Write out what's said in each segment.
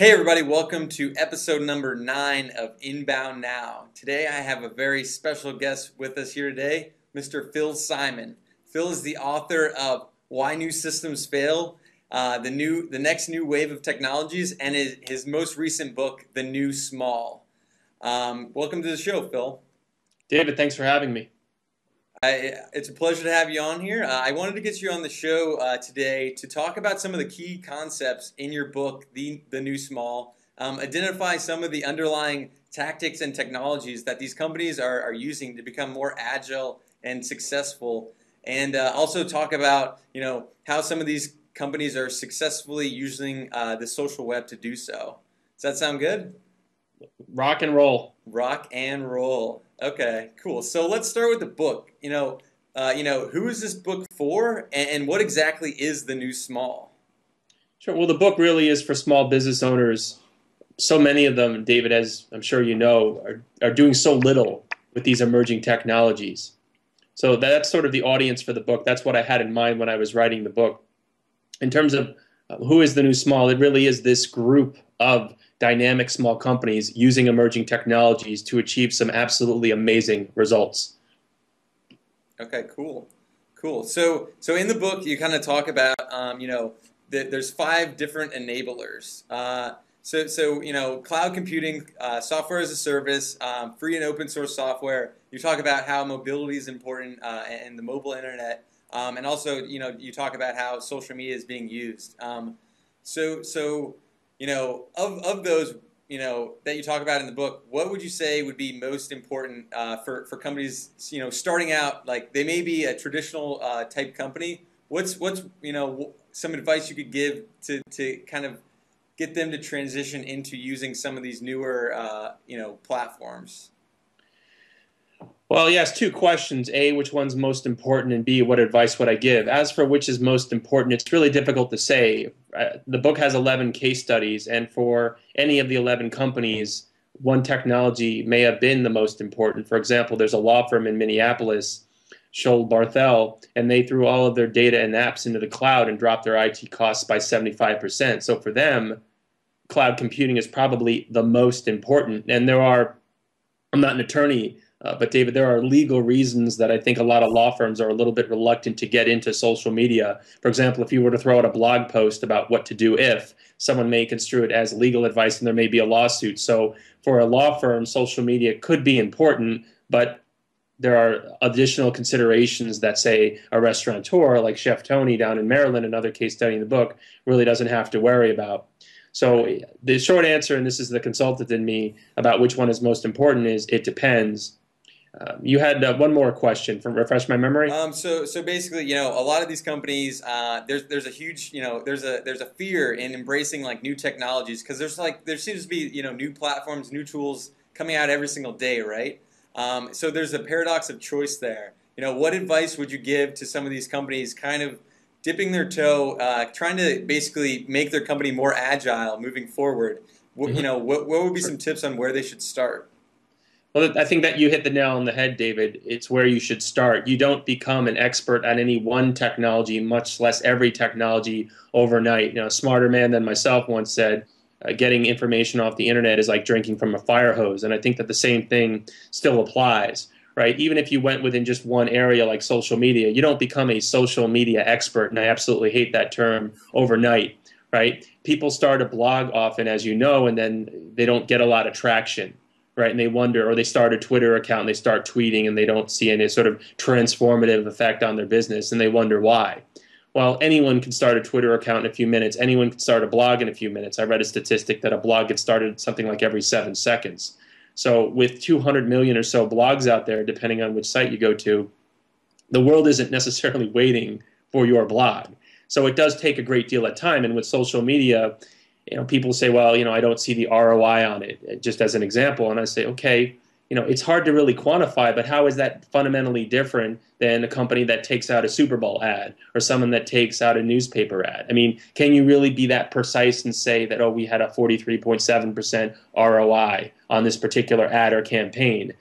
Hey everybody, welcome to episode number 9 of Inbound Now. Today I have a very special guest with us here today, Mr. Phil Simon. Phil is the author of Why New Systems Fail, the next new wave of technologies, and his most recent book, The New Small. Welcome to the show, Phil. David, thanks for having me. It's a pleasure to have you on here. I wanted to get you on the show today to talk about some of the key concepts in your book, The New Small, identify some of the underlying tactics and technologies that these companies are using to become more agile and successful, and also talk about how some of these companies are successfully using the social web to do so. Does that sound good? Rock and roll. Rock and roll. Okay, cool. So let's start with the book. Who is this book for, and what exactly is the new small? Sure. Well, the book really is for small business owners. So many of them, David, as I'm sure you know, are doing so little with these emerging technologies. So that's sort of the audience for the book. That's what I had in mind when I was writing the book. In terms of who is the new small, it really is this group of dynamic small companies using emerging technologies to achieve some absolutely amazing results. Okay, cool. So in the book, you kind of talk about, there's 5 different enablers. Cloud computing, software as a service, free and open source software. You talk about how mobility is important and the mobile internet, and also, you talk about how social media is being used. Of those, that you talk about in the book, what would you say would be most important for companies, starting out? Like, they may be a traditional type company. What's some advice you could give to kind of get them to transition into using some of these newer platforms? Well, yes, 2 questions. A, which one's most important? And B, what advice would I give? As for which is most important, it's really difficult to say. The book has 11 case studies, and for any of the 11 companies, one technology may have been the most important. For example, there's a law firm in Minneapolis, Scholl Barthel, and they threw all of their data and apps into the cloud and dropped their IT costs by 75%. So for them, cloud computing is probably the most important. And I'm not an attorney, but David, there are legal reasons that I think a lot of law firms are a little bit reluctant to get into social media. For example, if you were to throw out a blog post about what to do if, someone may construe it as legal advice and there may be a lawsuit. So for a law firm, social media could be important, but there are additional considerations that, say, a restaurateur like Chef Tony down in Maryland, another case study in the book, really doesn't have to worry about. So the short answer, and this is the consultant in me, about which one is most important is it depends. You had one more question. Refresh my memory. So basically, a lot of these companies, there's a huge, there's a fear in embracing like new technologies, because there seems to be new platforms, new tools coming out every single day, right? So there's a paradox of choice there. What advice would you give to some of these companies, kind of dipping their toe, trying to basically make their company more agile moving forward? What would be some tips on where they should start? Well, I think that you hit the nail on the head, David. It's where you should start. You don't become an expert on any one technology, much less every technology, overnight. A smarter man than myself once said, getting information off the internet is like drinking from a fire hose. And I think that the same thing still applies, right? Even if you went within just one area like social media, you don't become a social media expert, and I absolutely hate that term, overnight, right? People start a blog often, as you know, and then they don't get a lot of traction. Right, and they wonder, or they start a Twitter account and they start tweeting and they don't see any sort of transformative effect on their business, and they wonder why. Well, anyone can start a Twitter account in a few minutes. Anyone can start a blog in a few minutes. I read a statistic that a blog gets started something like every 7 seconds. So with 200 million or so blogs out there, depending on which site you go to, the world isn't necessarily waiting for your blog. So it does take a great deal of time, and with social media, people say, well, I don't see the ROI on it, just as an example. And I say, okay, it's hard to really quantify, but how is that fundamentally different than a company that takes out a Super Bowl ad or someone that takes out a newspaper ad? I mean, can you really be that precise and say that, oh, we had a 43.7% ROI on this particular ad or campaign?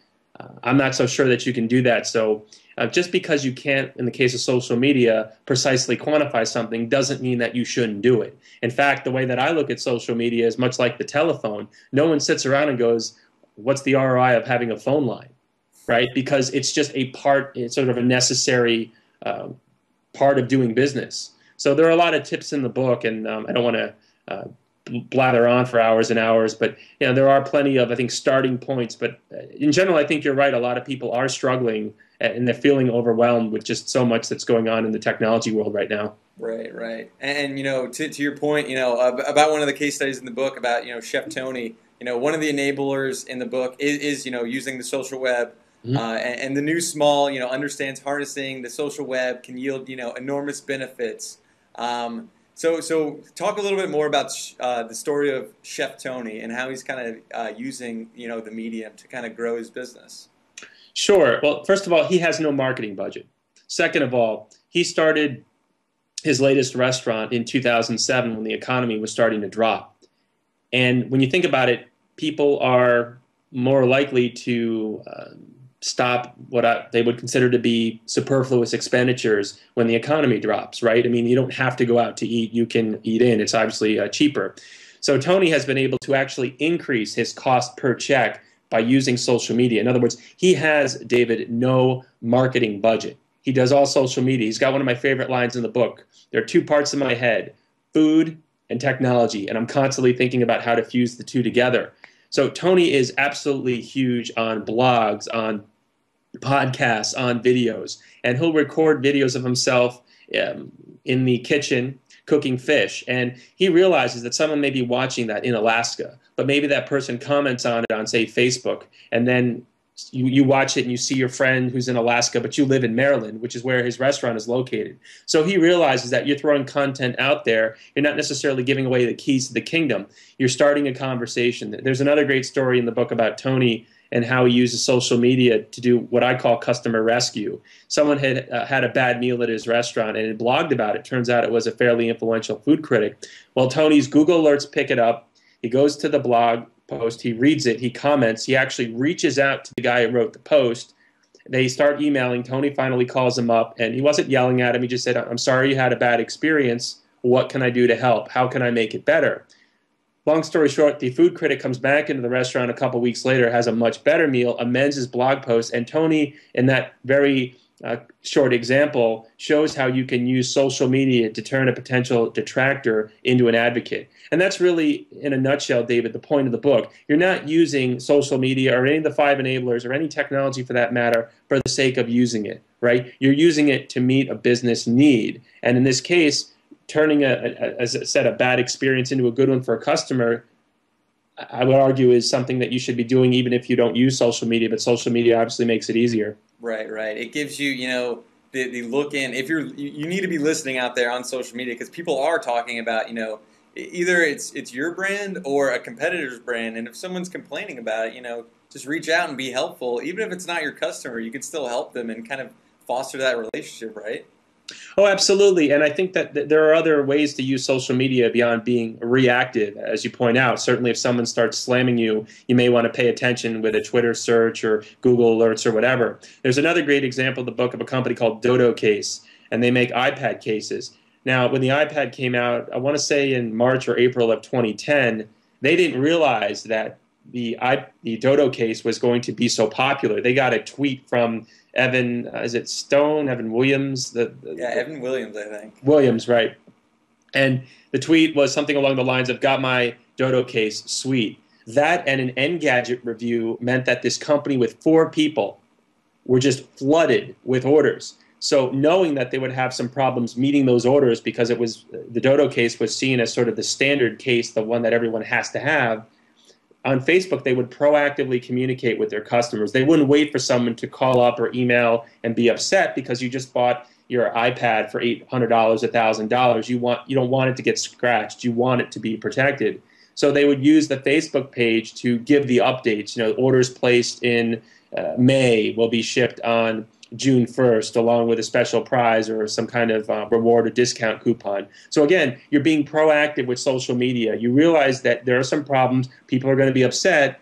I'm not so sure that you can do that. So Just because you can't, in the case of social media, precisely quantify something doesn't mean that you shouldn't do it. In fact, the way that I look at social media is much like the telephone. No one sits around and goes, what's the ROI of having a phone line, right? Because it's just a part, it's sort of a necessary part of doing business. So there are a lot of tips in the book, and I don't want to blather on for hours and hours, but there are plenty of, I think, starting points. But in general, I think you're right. A lot of people are struggling and they're feeling overwhelmed with just so much that's going on in the technology world right now. Right, right. And to your point, about one of the case studies in the book about, Chef Tony, one of the enablers in the book is using the social web. Mm-hmm. And the new small, understands harnessing the social web can yield, enormous benefits. So talk a little bit more about the story of Chef Tony and how he's kind of using, the medium to kind of grow his business. Sure. Well, first of all, he has no marketing budget. Second of all, he started his latest restaurant in 2007 when the economy was starting to drop. And when you think about it, people are more likely to stop what they would consider to be superfluous expenditures when the economy drops, right? I mean, you don't have to go out to eat. You can eat in. It's obviously cheaper. So Tony has been able to actually increase his cost per check by using social media. In other words, he has, David, no marketing budget. He does all social media. He's got one of my favorite lines in the book. There are two parts in my head, food and technology, and I'm constantly thinking about how to fuse the two together. So Tony is absolutely huge on blogs, on podcasts, on videos, and he'll record videos of himself in the kitchen cooking fish. And he realizes that someone may be watching that in Alaska, but maybe that person comments on it on, say, Facebook, and then you watch it and you see your friend who's in Alaska, but you live in Maryland, which is where his restaurant is located. So he realizes that you're throwing content out there. You're not necessarily giving away the keys to the kingdom. You're starting a conversation. There's another great story in the book about Tony and how he uses social media to do what I call customer rescue. Someone had had a bad meal at his restaurant and had blogged about it. Turns out it was a fairly influential food critic. Well, Tony's Google alerts pick it up. He goes to the blog post, he reads it, he comments, he actually reaches out to the guy who wrote the post. They start emailing. Tony finally calls him up, and he wasn't yelling at him. He just said, I'm sorry you had a bad experience. What can I do to help? How can I make it better? Long story short, the food critic comes back into the restaurant a couple weeks later, has a much better meal, amends his blog post, and Tony, in that very short example, shows how you can use social media to turn a potential detractor into an advocate. And that's really, in a nutshell, David, the point of the book. You're not using social media or any of the 5 enablers or any technology for that matter for the sake of using it, right? You're using it to meet a business need. And in this case, turning, as I said, a bad experience into a good one for a customer, I would argue is something that you should be doing even if you don't use social media, but social media obviously makes it easier. Right, right. It gives you, the look in. If you need to be listening out there on social media because people are talking about, either it's your brand or a competitor's brand, and if someone's complaining about it, just reach out and be helpful. Even if it's not your customer, you can still help them and kind of foster that relationship, right? Oh, absolutely. And I think that there are other ways to use social media beyond being reactive, as you point out. Certainly if someone starts slamming you, you may want to pay attention with a Twitter search or Google alerts or whatever. There's another great example in the book of a company called Dodo Case, and they make iPad cases. Now, when the iPad came out, I want to say in March or April of 2010, they didn't realize that the Dodo Case was going to be so popular. They got a tweet from Evan, is it Stone? Evan Williams? Evan Williams, I think. Williams, right. And the tweet was something along the lines of, got my Dodo Case, sweet. That and an Engadget review meant that this company with 4 people were just flooded with orders. So knowing that they would have some problems meeting those orders because it was the Dodo Case was seen as sort of the standard case, the one that everyone has to have, on Facebook, they would proactively communicate with their customers. They wouldn't wait for someone to call up or email and be upset because you just bought your iPad for $800, $1,000. You don't want it to get scratched. You want it to be protected. So they would use the Facebook page to give the updates. Orders placed in May will be shipped on June 1st, along with a special prize or some kind of reward or discount coupon. So again, you're being proactive with social media. You realize that there are some problems. People are going to be upset.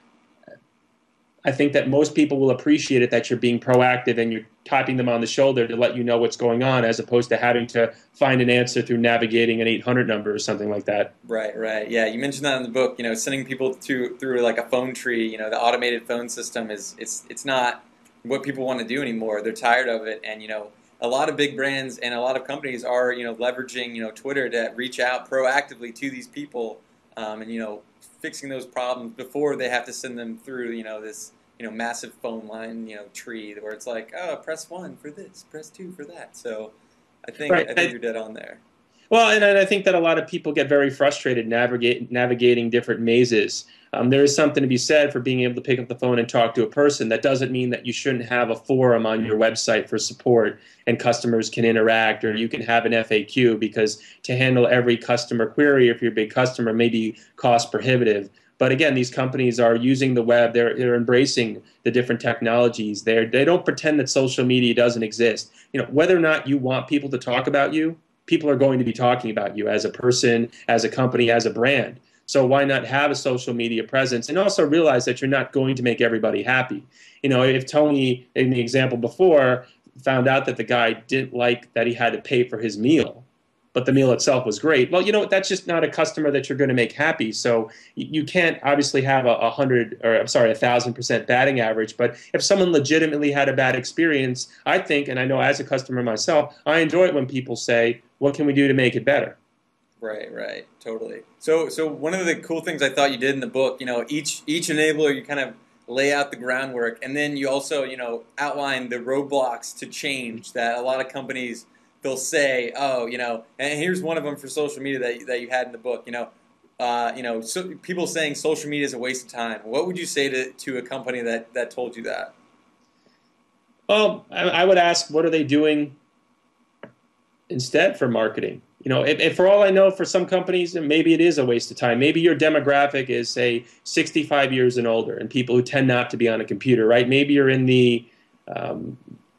I think that most people will appreciate it that you're being proactive and you're tapping them on the shoulder to let you know what's going on, as opposed to having to find an answer through navigating an 800 number or something like that. Right, right. Yeah, you mentioned that in the book. You know, sending people through like a phone tree. You know, the automated phone system it's not what people want to do anymore. They're tired of it, and you know, a lot of big brands and a lot of companies are leveraging Twitter to reach out proactively to these people, and fixing those problems before they have to send them through this massive phone line tree where it's like, oh, press 1 for this, press 2 for that. So I think you're dead on there. Well, and I think that a lot of people get very frustrated navigating different mazes. There is something to be said for being able to pick up the phone and talk to a person. That doesn't mean that you shouldn't have a forum on your website for support and customers can interact, or you can have an FAQ, because to handle every customer query, if you're a big customer, may be cost prohibitive. But again, these companies are using the web. They're embracing the different technologies. They don't pretend that social media doesn't exist. Whether or not you want people to talk about you, people are going to be talking about you as a person, as a company, as a brand. So why not have a social media presence, and also realize that you're not going to make everybody happy. If Tony, in the example before, found out that the guy didn't like that he had to pay for his meal, but the meal itself was great, well, that's just not a customer that you're going to make happy. So you can't obviously have a 1,000% batting average. But if someone legitimately had a bad experience, I think, and I know as a customer myself, I enjoy it when people say, what can we do to make it better? Right, totally. So one of the cool things I thought you did in the book, each enabler, you kind of lay out the groundwork, and then you also, outline the roadblocks to change that a lot of companies, they'll say, oh, and here's one of them for social media that you had in the book, so people saying social media is a waste of time. What would you say to a company that told you that? Well, I would ask, what are they doing instead for marketing? If for all I know, for some companies, maybe it is a waste of time. Maybe your demographic is, say, 65 years and older, and people who tend not to be on a computer, right? Maybe you're in the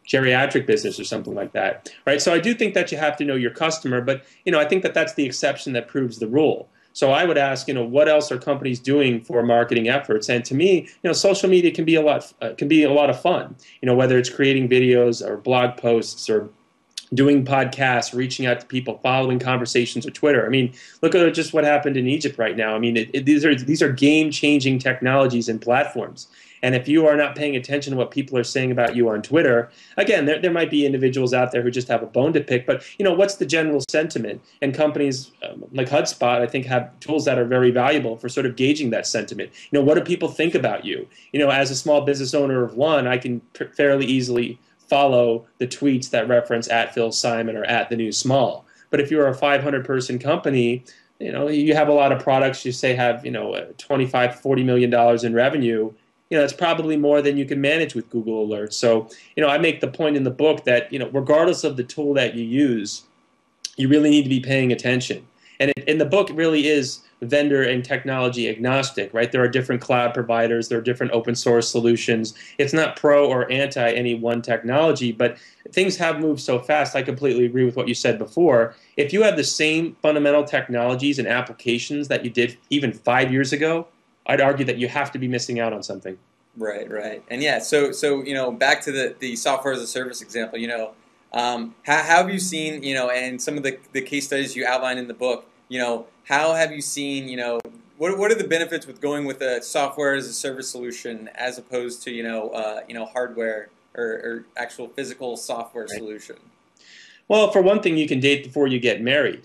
geriatric business or something like that, right? So I do think that you have to know your customer, but I think that that's the exception that proves the rule. So I would ask, what else are companies doing for marketing efforts? And to me, social media can be a lot of fun. Whether it's creating videos or blog posts or doing podcasts, reaching out to people, following conversations with Twitter. I mean, look at just what happened in Egypt right now. I mean, these are game-changing technologies and platforms. And if you are not paying attention to what people are saying about you on Twitter, again, there might be individuals out there who just have a bone to pick, but what's the general sentiment? And companies like HubSpot, I think, have tools that are very valuable for sort of gauging that sentiment. What do people think about you? As a small business owner of one, I can fairly easily follow the tweets that reference @PhilSimon or @TheNewSmall. But if you're a 500-person company, you have a lot of products you say have, $25, $40 million in revenue. It's probably more than you can manage with Google Alerts. So, I make the point in the book that, regardless of the tool that you use, you really need to be paying attention. And in the book, it really is vendor and technology agnostic, right? There are different cloud providers. There are different open source solutions. It's not pro or anti any one technology, but things have moved so fast. I completely agree with what you said before. If you have the same fundamental technologies and applications that you did even 5 years ago, I'd argue that you have to be missing out on something. Right. And yeah, so back to the software as a service example, how have you seen, and some of the case studies you outline in the book, how have you seen, what are the benefits with going with a software as a service solution as opposed to, hardware or actual physical software solution? Well, for one thing, you can date before you get married,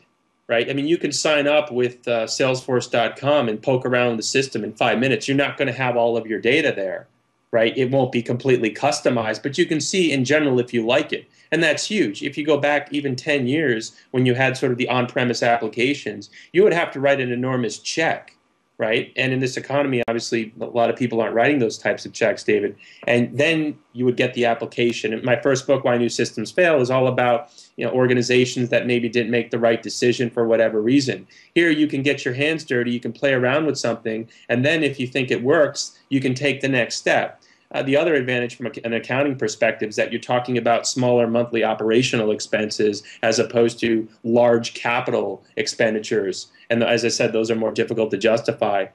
right? I mean, you can sign up with Salesforce.com and poke around the system in 5 minutes. You're not going to have all of your data there, right? It won't be completely customized, but you can see in general if you like it. And that's huge. If you go back even 10 years when you had sort of the on-premise applications, you would have to write an enormous check, right? And in this economy, obviously, a lot of people aren't writing those types of checks, David. And then you would get the application. And my first book, Why New Systems Fail, is all about organizations that maybe didn't make the right decision for whatever reason. Here, you can get your hands dirty. You can play around with something. And then if you think it works, you can take the next step. The other advantage from an accounting perspective is that you're talking about smaller monthly operational expenses as opposed to large capital expenditures. And as I said, those are more difficult to justify.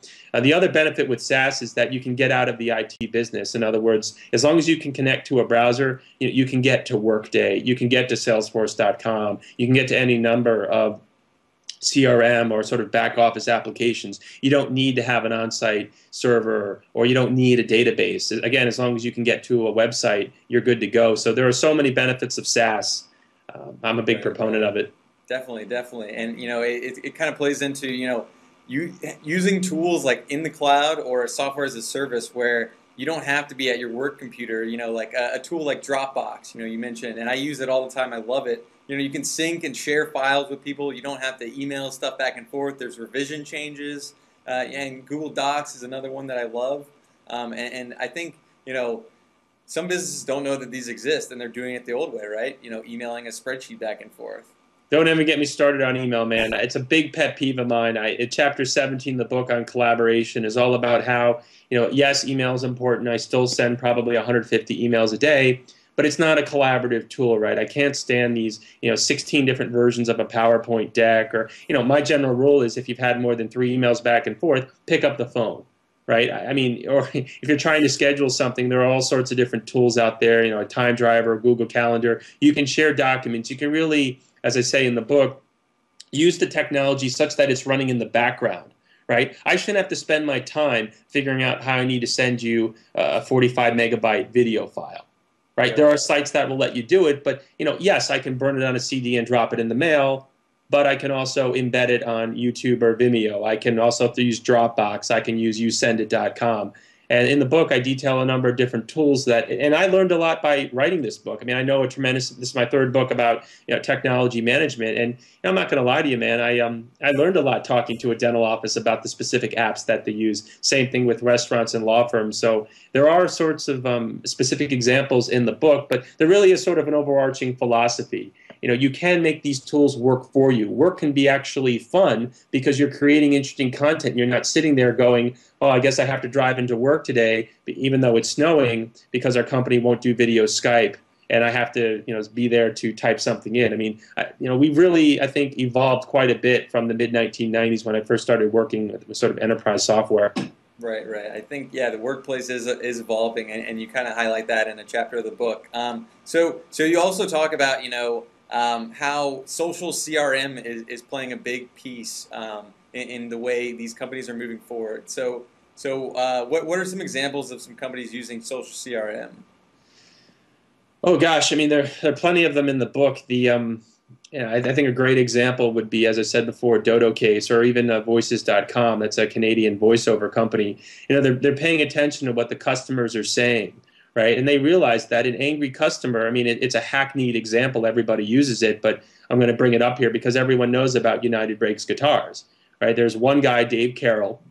The other benefit with SaaS is that you can get out of the IT business. In other words, as long as you can connect to a browser, you can get to Workday, you can get to Salesforce.com, you can get to any number of CRM or sort of back office applications. You don't need to have an on-site server, or you don't need a database. Again, as long as you can get to a website, you're good to go. So there are so many benefits of SaaS. I'm a big proponent of it. Definitely, definitely. And, it kind of plays into, you using tools like in the cloud or software as a service where you don't have to be at your work computer, like a tool like Dropbox, you mentioned, and I use it all the time. I love it. You can sync and share files with people. You don't have to email stuff back and forth. There's revision changes. And Google Docs is another one that I love. And I think, some businesses don't know that these exist, and they're doing it the old way, right? Emailing a spreadsheet back and forth. Don't ever get me started on email, man. It's a big pet peeve of mine. Chapter 17, the book on collaboration, is all about how, yes, email is important. I still send probably 150 emails a day, but it's not a collaborative tool, right? I can't stand these, 16 different versions of a PowerPoint deck, or, my general rule is if you've had more than 3 emails back and forth, pick up the phone, right? I mean, or if you're trying to schedule something, there are all sorts of different tools out there, a Time Driver, Google Calendar. You can share documents. You can really, as I say in the book, use the technology such that it's running in the background, right? I shouldn't have to spend my time figuring out how I need to send you a 45 megabyte video file. Right? There are sites that will let you do it, but yes, I can burn it on a CD and drop it in the mail, but I can also embed it on YouTube or Vimeo. I can also use Dropbox. I can use YouSendIt.com. And in the book, I detail a number of different tools and I learned a lot by writing this book. I mean, I know this is my 3rd book about technology management, and I'm not going to lie to you, man. I learned a lot talking to a dental office about the specific apps that they use. Same thing with restaurants and law firms. So there are sorts of specific examples in the book, but there really is sort of an overarching philosophy. You can make these tools work for you. Work can be actually fun because you're creating interesting content. You're not sitting there going, oh, I guess I have to drive into work today, even though it's snowing, because our company won't do video Skype, and I have to, be there to type something in. I mean, we've really, I think, evolved quite a bit from the mid-1990s when I first started working with sort of enterprise software. Right. I think, the workplace is evolving, and you kind of highlight that in a chapter of the book. So you also talk about, how social CRM is playing a big piece in the way these companies are moving forward. So what are some examples of some companies using social CRM? Oh gosh, I mean there are plenty of them in the book. I think a great example would be, as I said before, DodoCase, or even Voices.com. That's a Canadian voiceover company. They're paying attention to what the customers are saying. Right? And they realize that an angry customer, I mean, it's a hackneyed example. Everybody uses it, but I'm going to bring it up here because everyone knows about United Breaks Guitars. Right? There's one guy, Dave Carroll,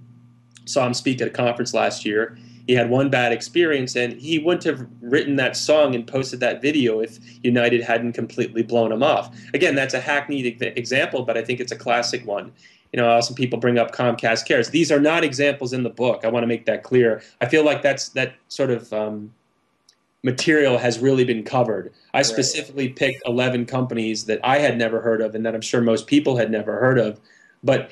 saw him speak at a conference last year. He had one bad experience, and he wouldn't have written that song and posted that video if United hadn't completely blown him off. Again, that's a hackneyed example, but I think it's a classic one. Also people bring up Comcast Cares. These are not examples in the book. I want to make that clear. I feel like that sort of material has really been covered. I specifically picked 11 companies that I had never heard of and that I'm sure most people had never heard of. But,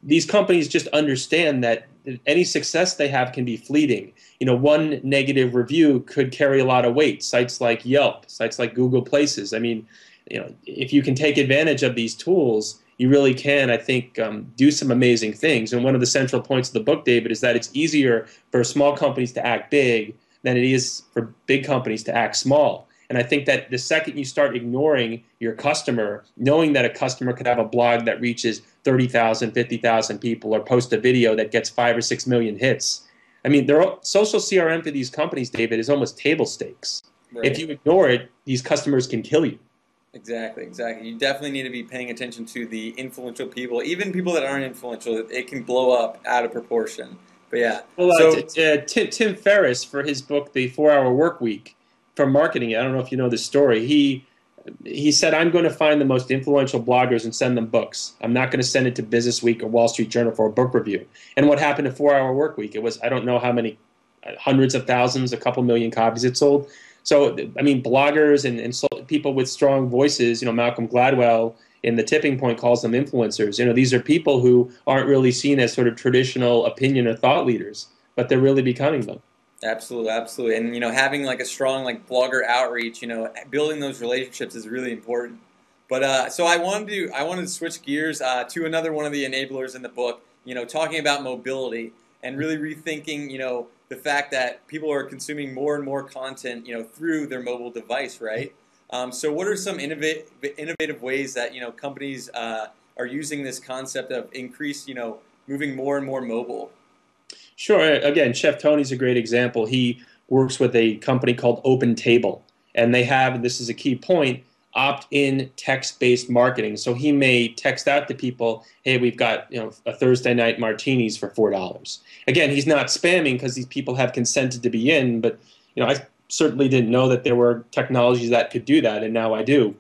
these companies just understand that any success they have can be fleeting. One negative review could carry a lot of weight. Sites like Yelp, sites like Google Places. I mean, if you can take advantage of these tools, you really can, I think, do some amazing things. And one of the central points of the book, David, is that it's easier for small companies to act big than it is for big companies to act small. And I think that the second you start ignoring your customer, knowing that a customer could have a blog that reaches 30,000, 50,000 people, or post a video that gets 5 or 6 million hits. I mean, social CRM for these companies, David, is almost table stakes. Right. If you ignore it, these customers can kill you. Exactly. You definitely need to be paying attention to the influential people, even people that aren't influential. It can blow up out of proportion. But yeah. Well, Tim Ferriss, for his book, The 4-Hour Workweek, from marketing, I don't know if you know this story, he said, I'm going to find the most influential bloggers and send them books. I'm not going to send it to Business Week or Wall Street Journal for a book review. And what happened to 4-Hour Workweek? It was, I don't know how many hundreds of thousands, a couple million copies it sold. So, I mean, bloggers and people with strong voices, Malcolm Gladwell in The Tipping Point calls them influencers. These are people who aren't really seen as sort of traditional opinion or thought leaders, but they're really becoming them. Absolutely, absolutely. And, having like a strong like blogger outreach, building those relationships is really important. But so I wanted to switch gears to another one of the enablers in the book, talking about mobility and really rethinking, the fact that people are consuming more and more content, through their mobile device, right? So what are some innovative ways that, companies are using this concept of increased, moving more and more mobile? Sure. Again, Chef Tony's a great example. He works with a company called OpenTable, and they have, and this is a key point, opt-in text-based marketing. So he may text out to people, hey, we've got a Thursday night martinis for $4. Again, he's not spamming because these people have consented to be in, but I certainly didn't know that there were technologies that could do that, and now I do.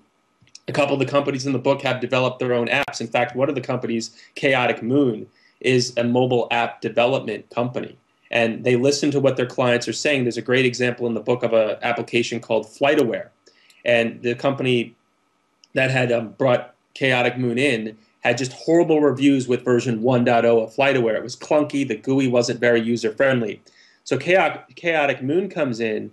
A couple of the companies in the book have developed their own apps. In fact, one of the companies, Chaotic Moon, is a mobile app development company. And they listen to what their clients are saying. There's a great example in the book of an application called FlightAware. And the company that had brought Chaotic Moon in had just horrible reviews with version 1.0 of FlightAware. It was clunky. The GUI wasn't very user-friendly. So Chaotic Moon comes in,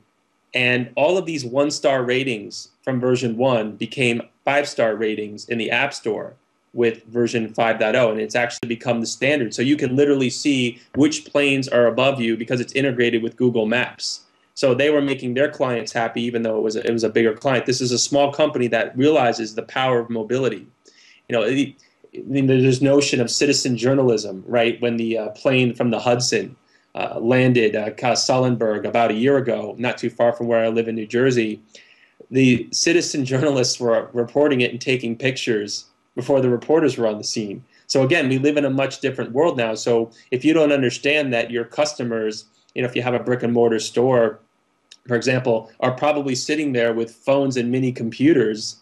and all of these one-star ratings from version 1 became 5-star ratings in the App Store with version 5.0, and it's actually become the standard. So you can literally see which planes are above you because it's integrated with Google Maps. So they were making their clients happy, even though it was a bigger client. This is a small company that realizes the power of mobility. There's notion of citizen journalism, right? When the plane from the Hudson landed Sullenberg about a year ago, not too far from where I live in New Jersey, the citizen journalists were reporting it and taking pictures before the reporters were on the scene. So again, we live in a much different world now. So if you don't understand that your customers, if you have a brick and mortar store, for example, are probably sitting there with phones and mini computers,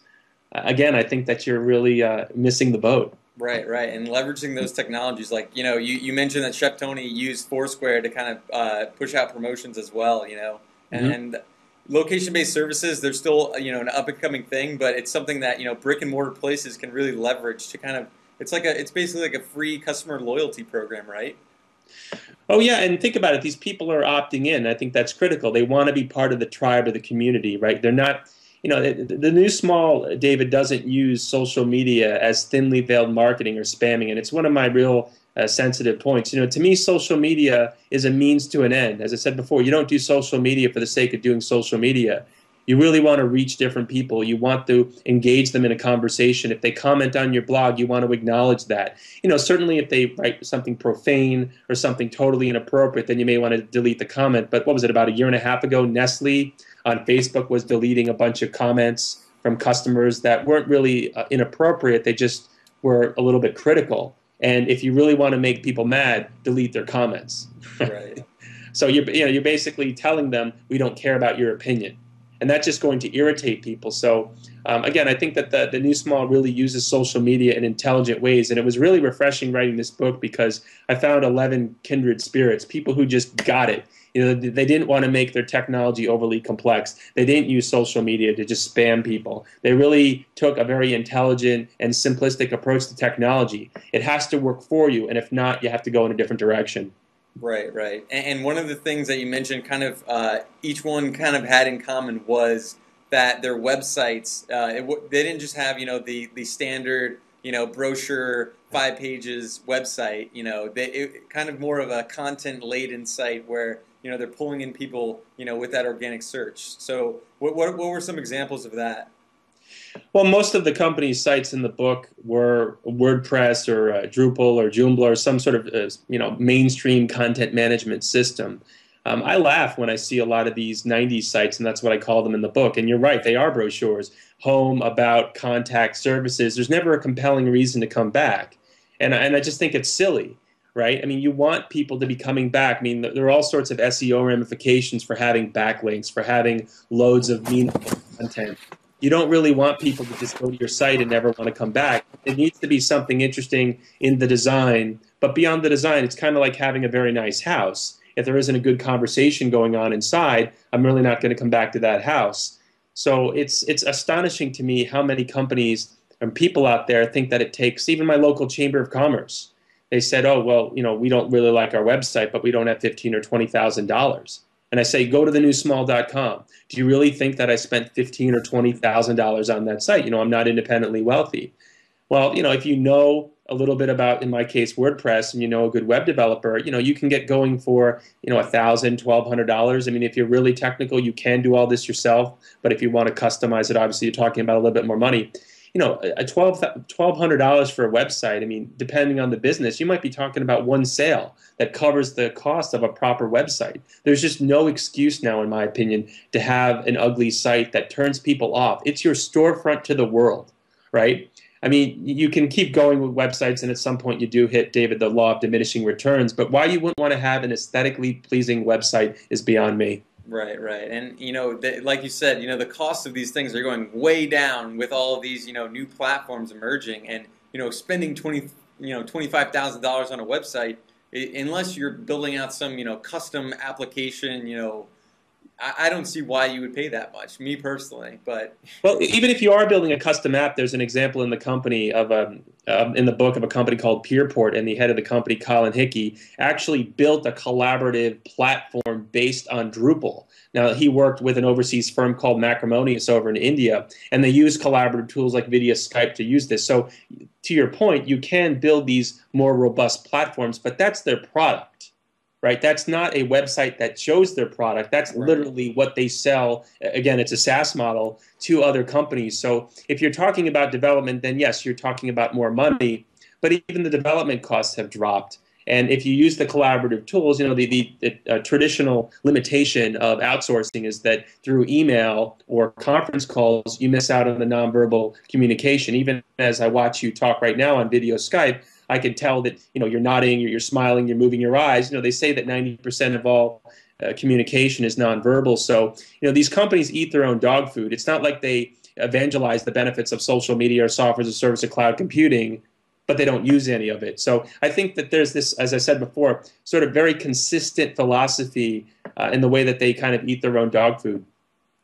again, I think that you're really missing the boat. Right, right. And leveraging those technologies, like, you mentioned that Chef Tony used Foursquare to kind of push out promotions as well, and location-based services, they're still, an up-and-coming thing, but it's something that, brick-and-mortar places can really leverage to kind of, it's basically like a free customer loyalty program, right? Oh, yeah, and think about it. These people are opting in. I think that's critical. They want to be part of the tribe or the community, right? They're not, the new small, David, doesn't use social media as thinly veiled marketing or spamming, and it's one of my real sensitive points. To me, social media is a means to an end. As I said before, you don't do social media for the sake of doing social media. You really want to reach different people. You want to engage them in a conversation. If they comment on your blog, you want to acknowledge that. Certainly if they write something profane or something totally inappropriate, then you may want to delete the comment. But what was it, about a year and a half ago, Nestle on Facebook was deleting a bunch of comments from customers that weren't really inappropriate. They just were a little bit critical. And if you really want to make people mad, delete their comments. Right. So you're basically telling them, we don't care about your opinion. And that's just going to irritate people. So again, I think that the New Small really uses social media in intelligent ways. And it was really refreshing writing this book because I found 11 kindred spirits, people who just got it. They didn't want to make their technology overly complex. They didn't use social media to just spam people. They really took a very intelligent and simplistic approach to technology. It has to work for you, and if not, you have to go in a different direction. Right, right. And one of the things that you mentioned kind of each one kind of had in common was that their websites, they didn't just have, the standard, brochure, 5 pages website, it kind of more of a content-laden site where, they're pulling in people, with that organic search. So what were some examples of that? Well, most of the company's sites in the book were WordPress or Drupal or Joomla or some sort of, mainstream content management system. I laugh when I see a lot of these 90s sites, and that's what I call them in the book. And you're right, they are brochures. Home, about, contact, services. There's never a compelling reason to come back. And I just think it's silly, right? I mean, you want people to be coming back. I mean, there are all sorts of SEO ramifications for having backlinks, for having loads of meaningful content. You don't really want people to just go to your site and never want to come back. It needs to be something interesting in the design. But beyond the design, it's kind of like having a very nice house. if there isn't a good conversation going on inside, I'm really not going to come back to that house. So it's astonishing to me how many companies and people out there think that it takes, even my local chamber of commerce. They said, oh, well, we don't really like our website, but we don't have $15,000 or $20,000. And I say, go to thenewsmall.com. Do you really think that I spent $15,000 or $20,000 on that site? I'm not independently wealthy. Well, if you know a little bit about, in my case, WordPress, and a good web developer, you can get going for, $1,000, $1,200. I mean, if you're really technical, you can do all this yourself. But if you want to customize it, obviously you're talking about a little bit more money. A $1,200 for a website, I mean, depending on the business, you might be talking about one sale that covers the cost of a proper website. There's just no excuse now, in my opinion, to have an ugly site that turns people off. It's your storefront to the world, right? I mean, you can keep going with websites, and at some point you do hit, David, the law of diminishing returns. But why you wouldn't want to have an aesthetically pleasing website is beyond me. Right, right. And, like you said, the cost of these things are going way down with all of these, new platforms emerging. And, spending $25,000 on a website, unless you're building out some, custom application, I don't see why you would pay that much, me personally. But well, even if you are building a custom app, there's an example in the company of in the book of a company called Peerport, and the head of the company, Colin Hickey, actually built a collaborative platform based on Drupal. Now, he worked with an overseas firm called Macrimonious over in India, and they use collaborative tools like Video Skype to use this. So, to your point, you can build these more robust platforms, but that's their product. Right? That's not a website that shows their product. That's literally what they sell. Again, it's a SaaS model to other companies. So if you're talking about development, then yes, you're talking about more money, but even the development costs have dropped. And if you use the collaborative tools, the traditional limitation of outsourcing is that through email or conference calls, you miss out on the nonverbal communication. Even as I watch you talk right now on Video Skype, I can tell that you're nodding, you're smiling, you're moving your eyes. They say that 90% of all communication is nonverbal. So these companies eat their own dog food. It's not like they evangelize the benefits of social media or software as a service or cloud computing, but they don't use any of it. So I think that there's this, as I said before, sort of very consistent philosophy in the way that they kind of eat their own dog food.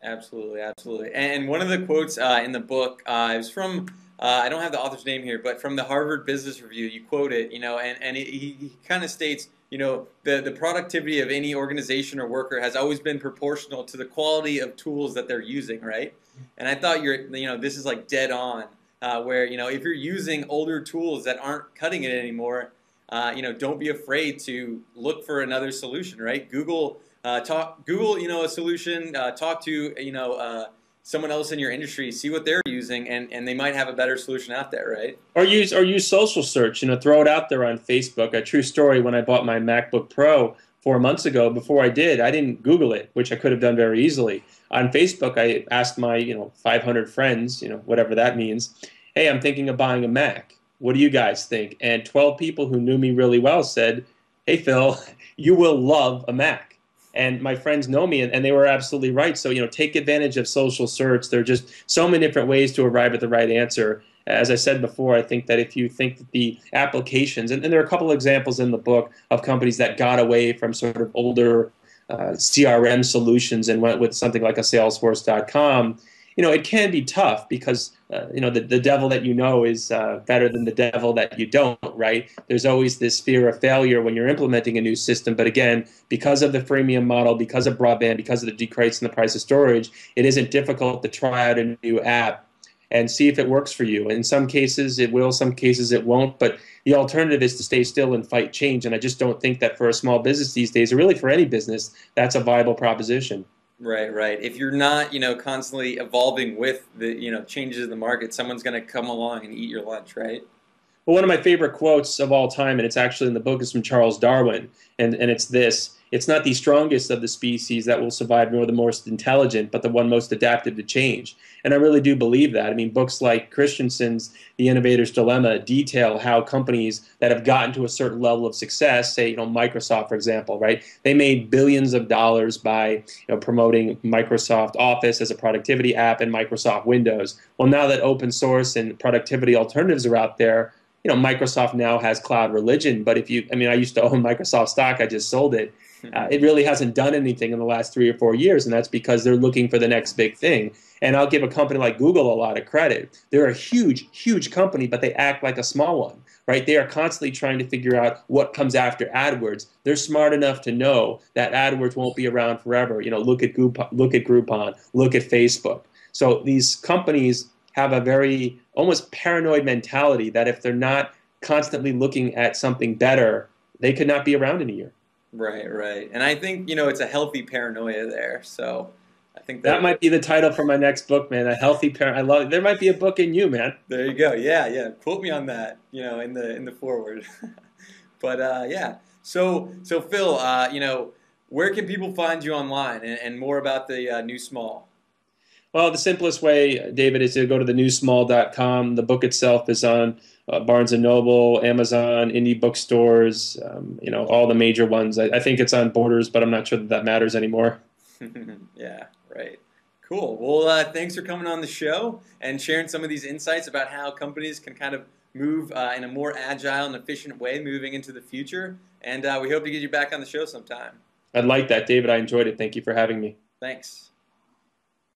Absolutely, absolutely. And one of the quotes in the book is from. I don't have the author's name here, but from the Harvard Business Review, you quote it, and he kind of states, the productivity of any organization or worker has always been proportional to the quality of tools that they're using, right? And I thought this is like dead on, where, if you're using older tools that aren't cutting it anymore, don't be afraid to look for another solution, right? Google, a solution, talk to, someone else in your industry, see what they're using, and they might have a better solution out there, right? Or use social search, throw it out there on Facebook. A true story, when I bought my MacBook Pro 4 months ago, before I didn't Google it, which I could have done very easily. On Facebook, I asked my 500 friends, whatever that means, hey, I'm thinking of buying a Mac. What do you guys think? And 12 people who knew me really well said, hey, Phil, you will love a Mac. And my friends know me, and they were absolutely right. So, take advantage of social search. There are just so many different ways to arrive at the right answer. As I said before, I think that if you think that the applications, and there are a couple of examples in the book of companies that got away from sort of older CRM solutions and went with something like a Salesforce.com, it can be tough because, the devil that is better than the devil that you don't, right? There's always this fear of failure when you're implementing a new system. But again, because of the freemium model, because of broadband, because of the decrease in the price of storage, it isn't difficult to try out a new app and see if it works for you. In some cases it will, some cases it won't, but the alternative is to stay still and fight change. And I just don't think that for a small business these days, or really for any business, that's a viable proposition. Right, right. If you're not, constantly evolving with the, changes in the market, someone's going to come along and eat your lunch, right? Well, one of my favorite quotes of all time, and it's actually in the book, is from Charles Darwin, and it's this: it's not the strongest of the species that will survive, nor the most intelligent, but the one most adapted to change. And I really do believe that. I mean, books like Christensen's The Innovator's Dilemma detail how companies that have gotten to a certain level of success, say, Microsoft, for example, right? They made billions of dollars by promoting Microsoft Office as a productivity app and Microsoft Windows. Well, now that open source and productivity alternatives are out there, Microsoft now has cloud religion. But I used to own Microsoft stock. I just sold it. It really hasn't done anything in the last 3 or 4 years, and that's because they're looking for the next big thing. And I'll give a company like Google a lot of credit. They're a huge, huge company, but they act like a small one, right? They are constantly trying to figure out what comes after AdWords. They're smart enough to know that AdWords won't be around forever. Look at Groupon, look at Facebook. So these companies have a very almost paranoid mentality that if they're not constantly looking at something better, they could not be around in a year. Right, right. And I think, it's a healthy paranoia there. So I think That might be the title for my next book, man. A healthy parent. I love it. There might be a book in you, man. there you go. Yeah, yeah. Quote me on that, in the forward. But yeah. So Phil, where can people find you online and more about the New Small? Well, the simplest way, David, is to go to thenewsmall.com. The book itself is on Barnes & Noble, Amazon, indie bookstores, all the major ones. I think it's on Borders, but I'm not sure that matters anymore. Yeah, right. Cool. Well, thanks for coming on the show and sharing some of these insights about how companies can kind of move in a more agile and efficient way moving into the future. And we hope to get you back on the show sometime. I'd like that, David. I enjoyed it. Thank you for having me. Thanks.